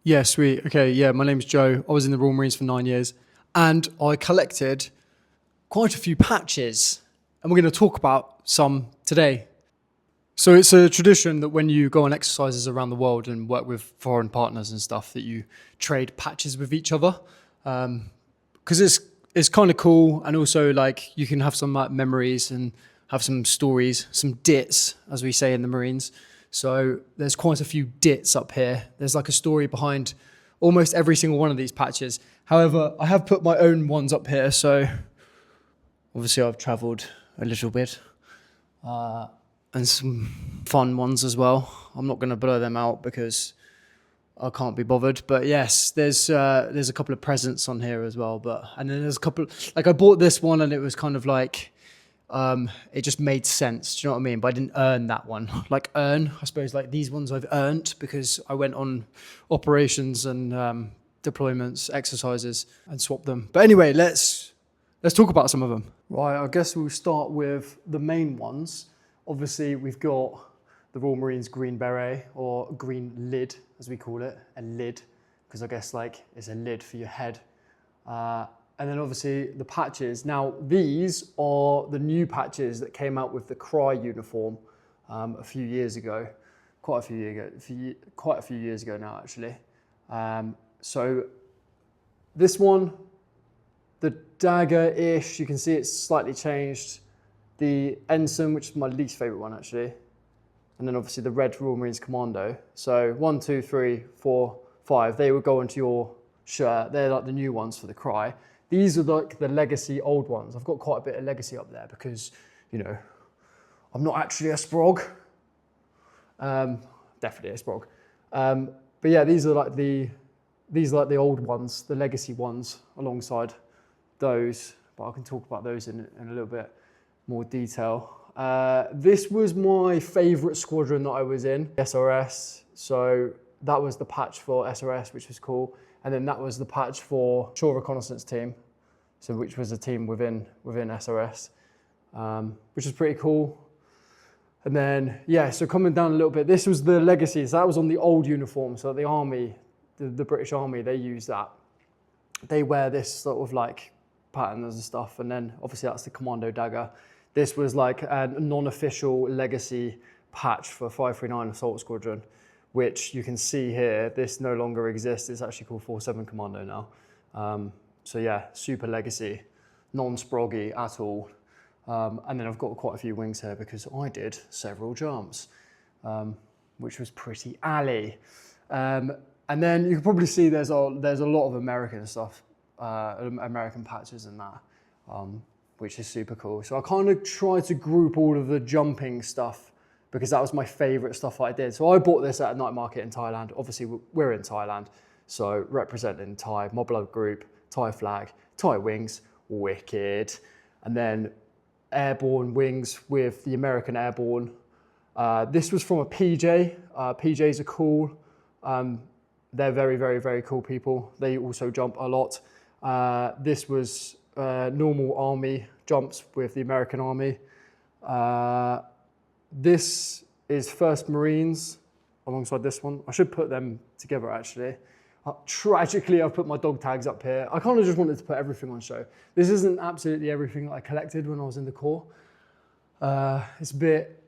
Yeah, sweet. Okay, yeah, my name's Joe. I was in the Royal Marines for 9 years and I collected quite a few patches. And we're going to talk about some today. So it's a tradition that when you go on exercises around the world and work with foreign partners and stuff, that you trade patches with each other. Because it's kind of cool, and also like you can have some like memories and have some stories, some dits, as we say in the Marines. So there's quite a few dits up here. There's like a story behind almost every single one of these patches. However, I have put my own ones up here, so obviously I've travelled a little bit and some fun ones as well. I'm not going to blur them out because I can't be bothered. But yes, there's a couple of presents on here as well. And then there's a couple, like I bought this one and it was kind of like it just made sense. Do you know what I mean? But I didn't earn that one. Like I suppose like these ones I've earned because I went on operations and deployments, exercises, and swapped them. But anyway, let's talk about some of them. Right, I guess we'll start with the main ones. Obviously, we've got the Royal Marines green beret, or green lid, as we call it, a lid, because I guess like it's a lid for your head. And then obviously the patches. Now, these are the new patches that came out with the Cry uniform a few years ago, quite a few years ago now, actually. So this one, the dagger-ish, you can see it's slightly changed. The ensign, which is my least favorite one actually. And then obviously the red Royal Marines Commando. So 1, 2, 3, 4, 5, they would go onto your shirt. They're like the new ones for the Cry. These are like the legacy old ones. I've got quite a bit of legacy up there because, you know, I'm not actually a sprog. Definitely a sprog. But yeah, these are like the old ones, the legacy ones alongside those. But I can talk about those in a little bit more detail. This was my favorite squadron that I was in, SRS. So that was the patch for SRS, which was cool. And then that was the patch for Shore Reconnaissance Team, so which was a team within SRS, which was pretty cool. And then, yeah, so coming down a little bit, this was the legacy. So that was on the old uniform. So the army, the British Army, they use that. They wear this sort of like patterns and stuff. And then obviously that's the Commando dagger. This was like a non-official legacy patch for 539 Assault Squadron, which you can see here. This no longer exists. It's actually called 47 Commando now. So yeah, super legacy, non-sproggy at all. And then I've got quite a few wings here because I did several jumps, which was pretty alley. And then you can probably see there's a lot of American stuff, American patches in that, which is super cool. So I kind of try to group all of the jumping stuff because that was my favorite stuff I did. So I bought this at a night market in Thailand. Obviously we're in Thailand, so representing Thai, Mob Blood Group, Thai flag, Thai wings, wicked. And then airborne wings with the American Airborne. This was from a PJ. PJs are cool. They're very, very, very cool people. They also jump a lot. This was normal army jumps with the American Army. This is 1st Marines alongside this one. I should put them together actually. Tragically, I've put my dog tags up here. I kind of just wanted to put everything on show. This isn't absolutely everything that I collected when I was in the Corps. It's a bit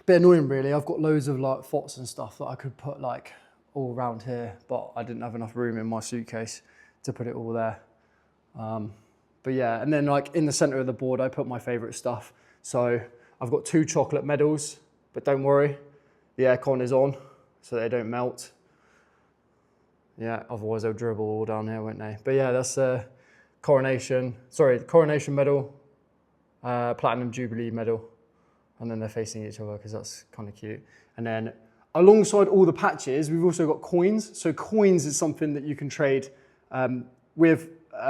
annoying really. I've got loads of like FOTs and stuff that I could put like all around here, but I didn't have enough room in my suitcase to put it all there. But yeah, and then like in the center of the board, I put my favorite stuff. So I've got 2 chocolate medals, but don't worry, the aircon is on, so they don't melt. Yeah, otherwise they'll dribble all down here, won't they? But yeah, that's a coronation medal, platinum jubilee medal, and then they're facing each other because that's kind of cute. And then alongside all the patches, we've also got coins. So coins is something that you can trade with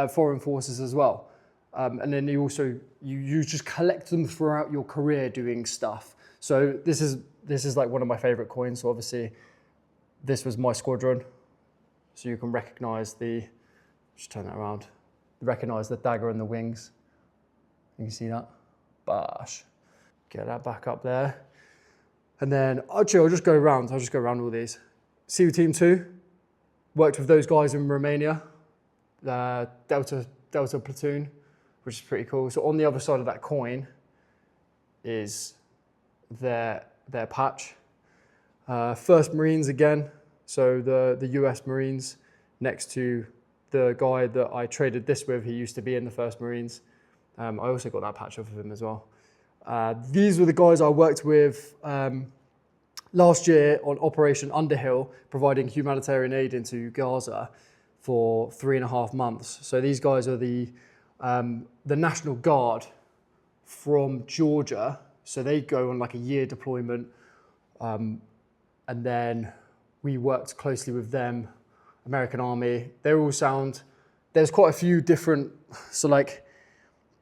foreign forces as well. And then you just collect them throughout your career doing stuff. So this is like one of my favorite coins. So obviously this was my squadron. So you can recognize just turn that around, recognize the dagger and the wings. You can see that. Bash. Get that back up there. And then actually I'll just go around all these. See Team 2? Worked with those guys in Romania, Delta platoon, which is pretty cool. So on the other side of that coin is their patch. 1st Marines again, so the US Marines, next to the guy that I traded this with. He used to be in the 1st Marines. I also got that patch off of him as well. These were the guys I worked with last year on Operation Underhill, providing humanitarian aid into Gaza for 3.5 months. So these guys are the National Guard from Georgia. So they go on like a year deployment. And then we worked closely with them, American Army. They're all sound. There's quite a few different, so like,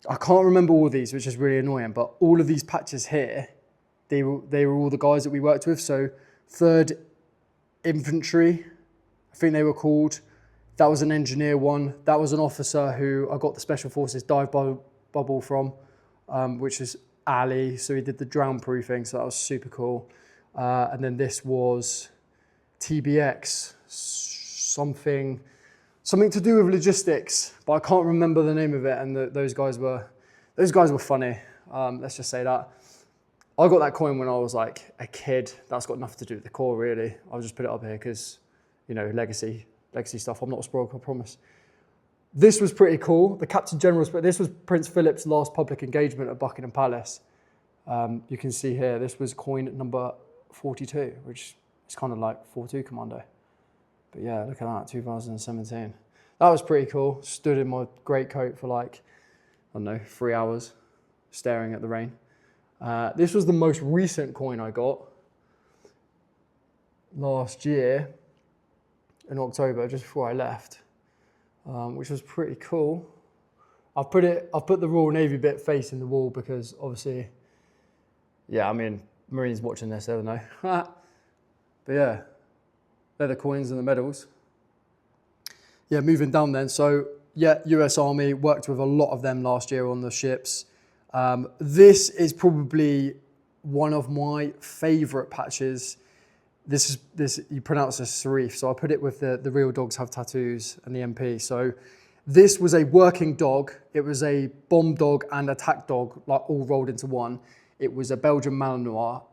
I can't remember all of these, which is really annoying, but all of these patches here, they were all the guys that we worked with. So 3rd Infantry, I think they were called. That was an engineer one. That was an officer who I got the Special Forces dive bubble from, which is Ali. So he did the drown proofing, so that was super cool. And then this was TBX, something to do with logistics, but I can't remember the name of it. And those guys were funny. Let's just say that. I got that coin when I was like a kid. That's got nothing to do with the core, really. I'll just put it up here because, you know, legacy stuff. I'm not a sprog, I promise. This was pretty cool. The Captain General's, but this was Prince Philip's last public engagement at Buckingham Palace. You can see here, this was coin number 42, which is kind of like 42 Commando. But yeah, look at that, 2017. That was pretty cool. Stood in my greatcoat for like, I don't know, 3 hours, staring at the rain. This was the most recent coin I got last year in October, just before I left, which was pretty cool. I've put the Royal Navy bit facing the wall because obviously, yeah, I mean, Marines watching this, they'll know. But yeah, they're the coins and the medals. Yeah, moving down then. So yeah, US Army, worked with a lot of them last year on the ships. This is probably one of my favorite patches. This you pronounce this Serif, so I put it with the Real Dogs Have Tattoos and the MP. So this was a working dog. It was a bomb dog and attack dog, like all rolled into one. It was a Belgian Malinois,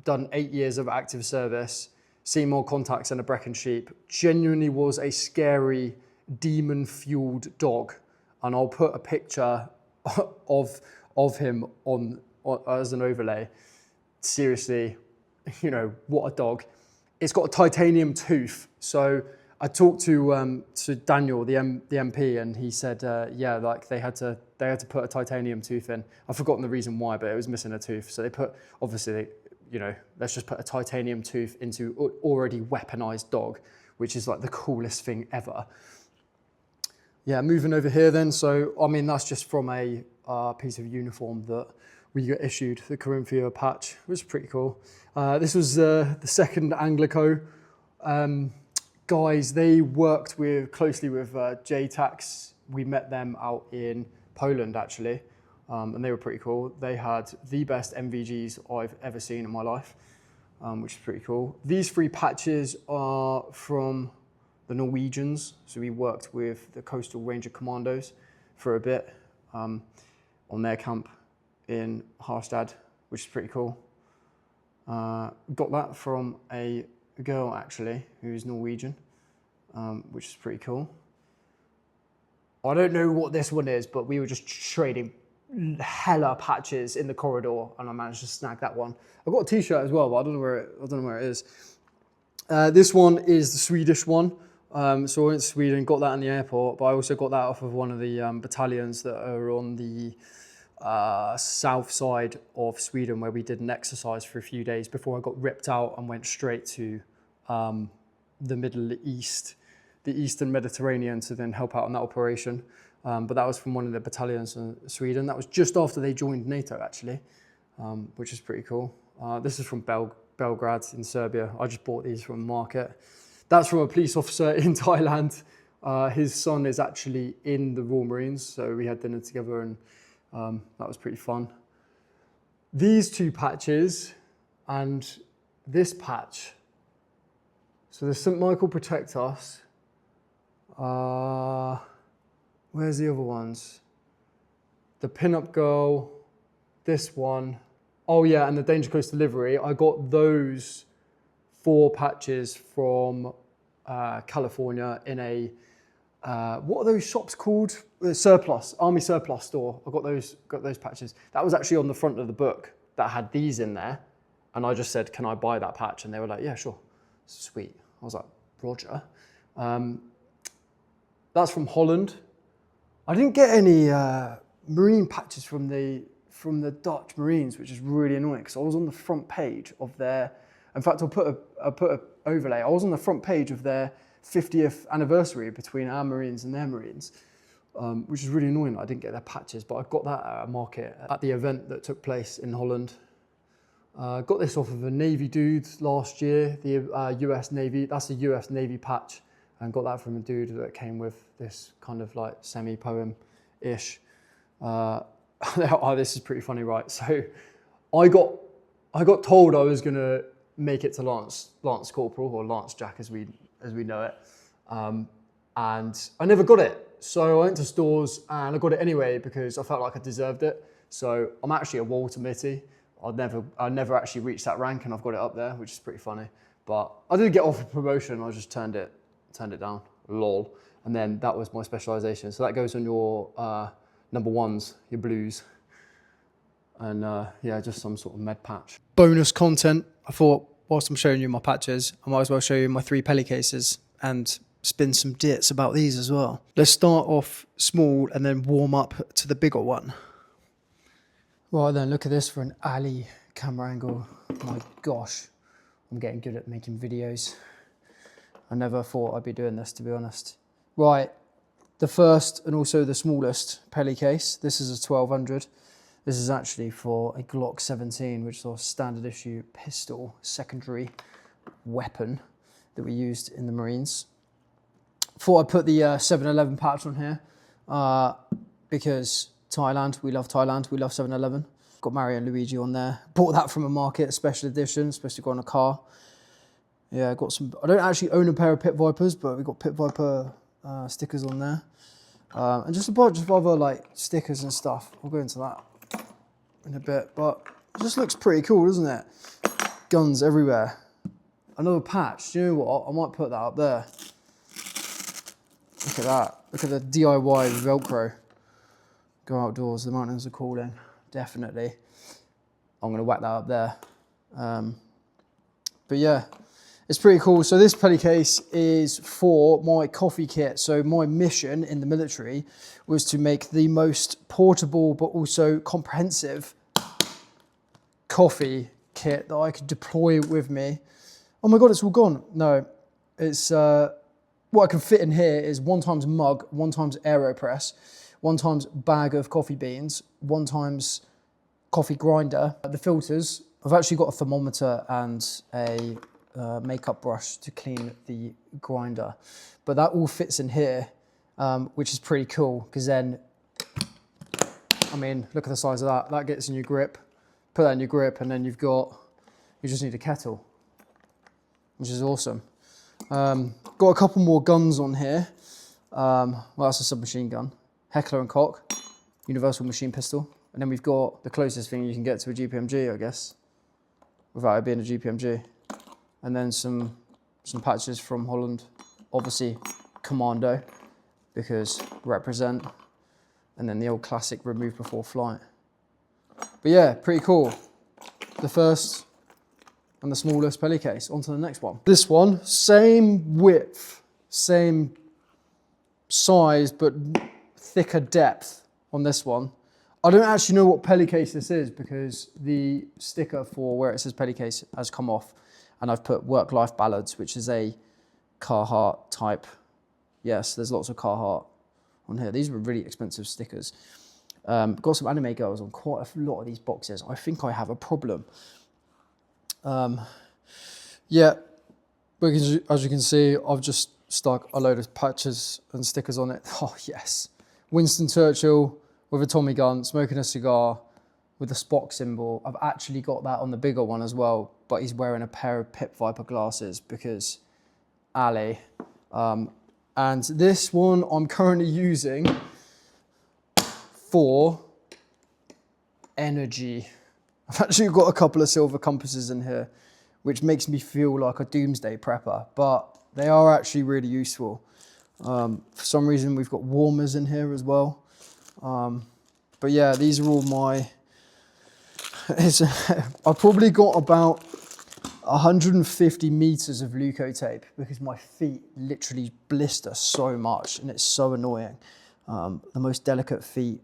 done 8 years of active service, seen more contacts than a Brecon sheep. Genuinely was a scary, demon-fueled dog. And I'll put a picture of him on as an overlay. Seriously, you know, what a dog. It's got a titanium tooth. So I talked to Daniel, the MP, and he said, yeah, like they had to put a titanium tooth in. I've forgotten the reason why, but it was missing a tooth. So they put, obviously, you know, let's just put a titanium tooth into already weaponized dog, which is like the coolest thing ever. Yeah, moving over here then. So, I mean, that's just from a piece of uniform that we got issued, the Corinthia patch. It was pretty cool. This was the 2nd Anglico. Guys, they worked closely with JTAX. We met them out in Poland, actually, and they were pretty cool. They had the best MVGs I've ever seen in my life, which is pretty cool. These 3 patches are from the Norwegians. So we worked with the Coastal Ranger Commandos for a bit on their camp in Harstad, which is pretty cool. Got that from a girl, actually, who's Norwegian, which is pretty cool. I don't know what this one is, but we were just trading hella patches in the corridor, and I managed to snag that one. I got a T-shirt as well, but I don't know where it is. This one is the Swedish one. So I went to Sweden, got that in the airport, but I also got that off of one of the battalions that are on the south side of Sweden, where we did an exercise for a few days before I got ripped out and went straight to the Middle East, the Eastern Mediterranean, to then help out on that operation. But that was from one of the battalions in Sweden. That was just after they joined NATO, actually, which is pretty cool. This is from Belgrade in Serbia. I just bought these from the market. That's from a police officer in Thailand. His son is actually in the Royal Marines, so we had dinner together, and that was pretty fun. These 2 patches and this patch. So the St. Michael Protect Us Where's the other ones? The Pin-Up Girl, this one. Oh yeah, and the Danger Close Delivery. I got those 4 patches from California in a, what are those shops called? Surplus, Army Surplus store. I got those patches. That was actually on the front of the book that had these in there. And I just said, can I buy that patch? And they were like, yeah, sure. Sweet. I was like, Roger. That's from Holland. I didn't get any marine patches from the Dutch Marines, which is really annoying because I was on the front page of their, in fact, I'll put a overlay. I was on the front page of their 50th anniversary between our Marines and their Marines, which is really annoying that I didn't get their patches, but I got that at a market at the event that took place in Holland. Got this off of a Navy dude last year, the US Navy, that's a US Navy patch, and got that from a dude that came with this kind of like semi-poem-ish. Oh, this is pretty funny, right? So I got told I was gonna make it to Lance Corporal, or Lance Jack as we know it, and I never got it. So I went to stores and I got it anyway because I felt like I deserved it. So I'm actually a Walter Mitty. I never actually reached that rank, and I've got it up there, which is pretty funny. But I did get offered promotion. I just turned it down. Lol. And then that was my specialization. So that goes on your number 1s, your blues, and yeah, just some sort of med patch. Bonus content. I thought, whilst I'm showing you my patches, I might as well show you my 3 Peli cases and spin some dits about these as well. Let's start off small and then warm up to the bigger one. Right then, look at this for an alley camera angle. My gosh, I'm getting good at making videos. I never thought I'd be doing this, to be honest. Right, the first and also the smallest Peli case. This is a 1200. This is actually for a Glock 17, which is our standard issue pistol secondary weapon that we used in the Marines. Thought I'd put the 711 patch on here because Thailand, we love 711. Got Mario and Luigi on there. Bought that from a market, a special edition, supposed to go on a car. Yeah, got some, I don't actually own a pair of Pit Vipers, but we got Pit Viper stickers on there. And just a bunch of other like stickers and stuff. I'll go into that in a bit, but it just looks pretty cool, doesn't it? Guns everywhere. Another patch, do you know what? I might put that up there. Look at that. Look at the DIY Velcro. Go outdoors, the mountains are calling. Definitely. I'm going to whack that up there. But yeah, it's pretty cool. So this Peli case is for my coffee kit. So my mission in the military was to make the most portable but also comprehensive coffee kit that I could deploy with me. Oh my God, it's all gone. No, it's what I can fit in here is 1 times mug, 1 times AeroPress, 1 times bag of coffee beans, 1 times coffee grinder. The filters, I've actually got a thermometer and a makeup brush to clean the grinder. But that all fits in here, which is pretty cool because then, I mean, look at the size of that. That gets in your grip, put that in your grip, and then you just need a kettle, which is awesome. Got a couple more guns on here. Well, that's a submachine gun. Heckler & Koch, universal machine pistol. And then we've got the closest thing you can get to a GPMG, I guess, without it being a GPMG. And then some patches from Holland. Obviously, Commando, because represent. And then the old classic remove before flight. But yeah, pretty cool. The first and the smallest Peli case. On to the next one. This one, same width, same size, but thicker depth on this one. I don't actually know what Peli case this is because the sticker for where it says Peli case has come off, and I've put Work-Life Ballads, which is a Carhartt type. Yes, there's lots of Carhartt on here. These were really expensive stickers. Got some anime girls on quite a lot of these boxes. I think I have a problem. Yeah, because as you can see, I've just stuck a load of patches and stickers on it. Oh yes, Winston Churchill with a Tommy gun, smoking a cigar with the Spock symbol. I've actually got that on the bigger one as well, but he's wearing a pair of Pit Viper glasses because Ali, And this one I'm currently using for energy. I've actually got a couple of silver compasses in here, which makes me feel like a doomsday prepper, but they are actually really useful. For some reason, we've got warmers in here as well. But yeah, these are all my... I've probably got about 150 meters of leukotape because my feet literally blister so much and it's so annoying. The most delicate feet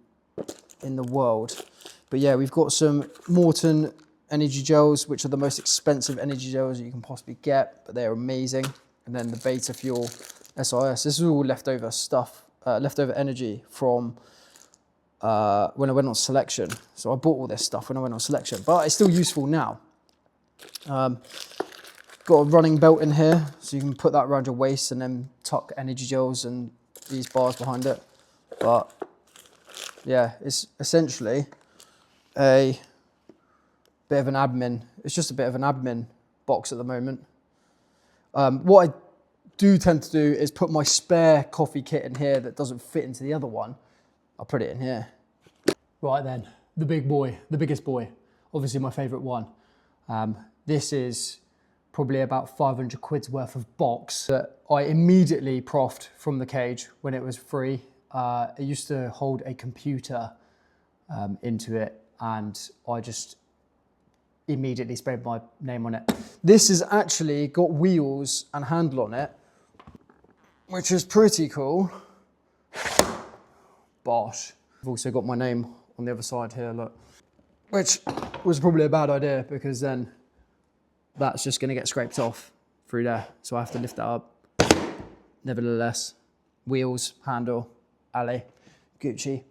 in the world. But yeah, we've got some Morton energy gels, which are the most expensive energy gels you can possibly get, but they're amazing. And then the Beta Fuel SIS. This is all leftover stuff, leftover energy from when I went on selection. So I bought all this stuff when I went on selection, but it's still useful now. Got a running belt in here, so you can put that around your waist and then tuck energy gels and these bars behind it. But yeah, it's essentially a bit of an admin. It's just a bit of an admin box at the moment. What I do tend to do is put my spare coffee kit in here that doesn't fit into the other one. I'll put it in here. Right then, the big boy, the biggest boy, obviously my favorite one. This is probably about 500 quid's worth of box that I immediately proffed from the cage when it was free. It used to hold a computer into it, and I just immediately sprayed my name on it. This has actually got wheels and handle on it, which is pretty cool. Bosh. I've also got my name on the other side here, look, which was probably a bad idea because then that's just gonna get scraped off through there. So I have to lift that up. Nevertheless, wheels, handle, alley, Gucci.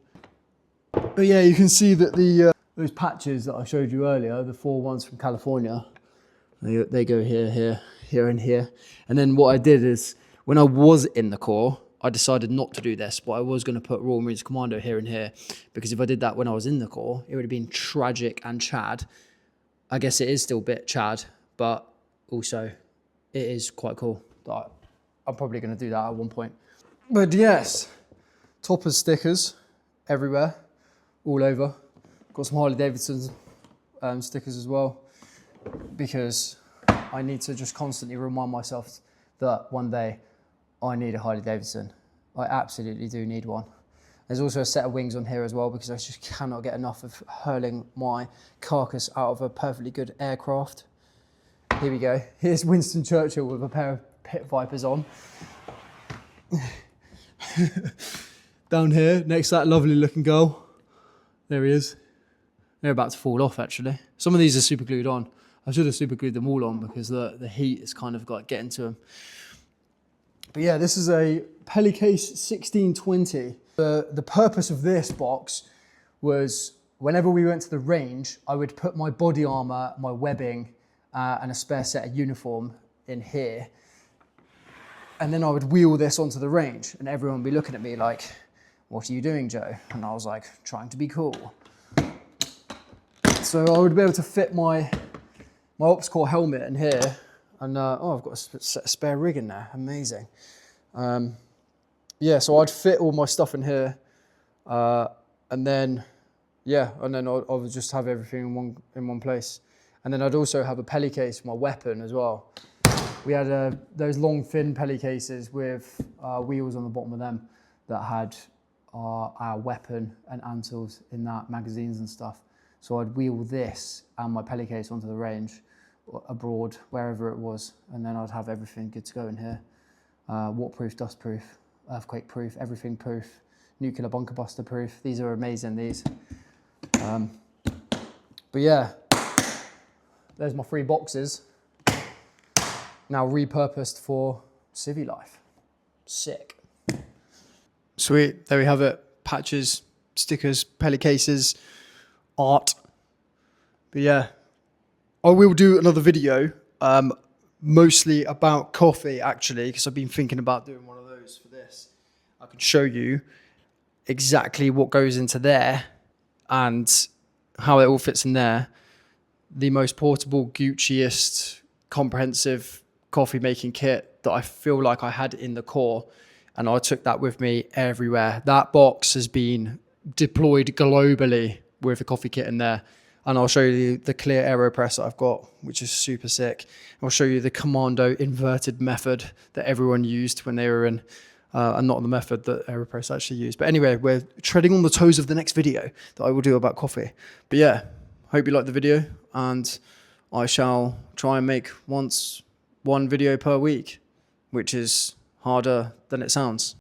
But yeah, you can see that the those patches that I showed you earlier, the 4 ones from California, they go here, here, here, and here. And then what I did is, when I was in the Corps, I decided not to do this, but I was going to put Royal Marines Commando here and here, because if I did that when I was in the Corps, it would have been tragic and Chad. I guess it is still a bit Chad, but also it is quite cool. I'm probably going to do that at one point. But yes, toppers stickers everywhere, all over. Got some Harley Davidson stickers as well, because I need to just constantly remind myself that one day I need a Harley Davidson. I absolutely do need one. There's also a set of wings on here as well, because I just cannot get enough of hurling my carcass out of a perfectly good aircraft. Here we go. Here's Winston Churchill with a pair of Pit Vipers on. Down here, next to that lovely looking girl. There he is. They're about to fall off, actually. Some of these are super glued on. I should have super glued them all on because the heat is kind of got getting to them. But yeah, this is a Peli case 1620. The purpose of this box was whenever we went to the range, I would put my body armor, my webbing, and a spare set of uniform in here. And then I would wheel this onto the range and everyone would be looking at me like, "What are you doing, Joe?" And I was like, "Trying to be cool." So I would be able to fit my Ops Corps helmet in here, and oh, I've got a spare rig in there, amazing. Yeah, so I'd fit all my stuff in here, and then I would just have everything in one place. And then I'd also have a Peli case for my weapon as well. We had those long thin Peli cases with wheels on the bottom of them that had our weapon and Antils in that, magazines and stuff. So I'd wheel this and my Peli case onto the range, abroad, wherever it was, and then I'd have everything good to go in here. Waterproof, dustproof, earthquake proof, everything proof, nuclear bunker buster proof. These are amazing, these. But yeah, there's my 3 boxes. Now repurposed for civvy life. Sick. Sweet, there we have it. Patches, stickers, Peli cases, art. But yeah, I will do another video, mostly about coffee actually, because I've been thinking about doing one of those for this. I can show you exactly what goes into there and how it all fits in there. The most portable, Gucciest, comprehensive coffee making kit that I feel like I had in the Corps. and I took that with me everywhere. That box has been deployed globally with a coffee kit in there. And I'll show you the clear AeroPress that I've got, which is super sick. I'll show you the commando inverted method that everyone used when they were in, and not the method that AeroPress actually used. But anyway, we're treading on the toes of the next video that I will do about coffee. But yeah, hope you liked the video, and I shall try and make one video per week, which is harder than it sounds.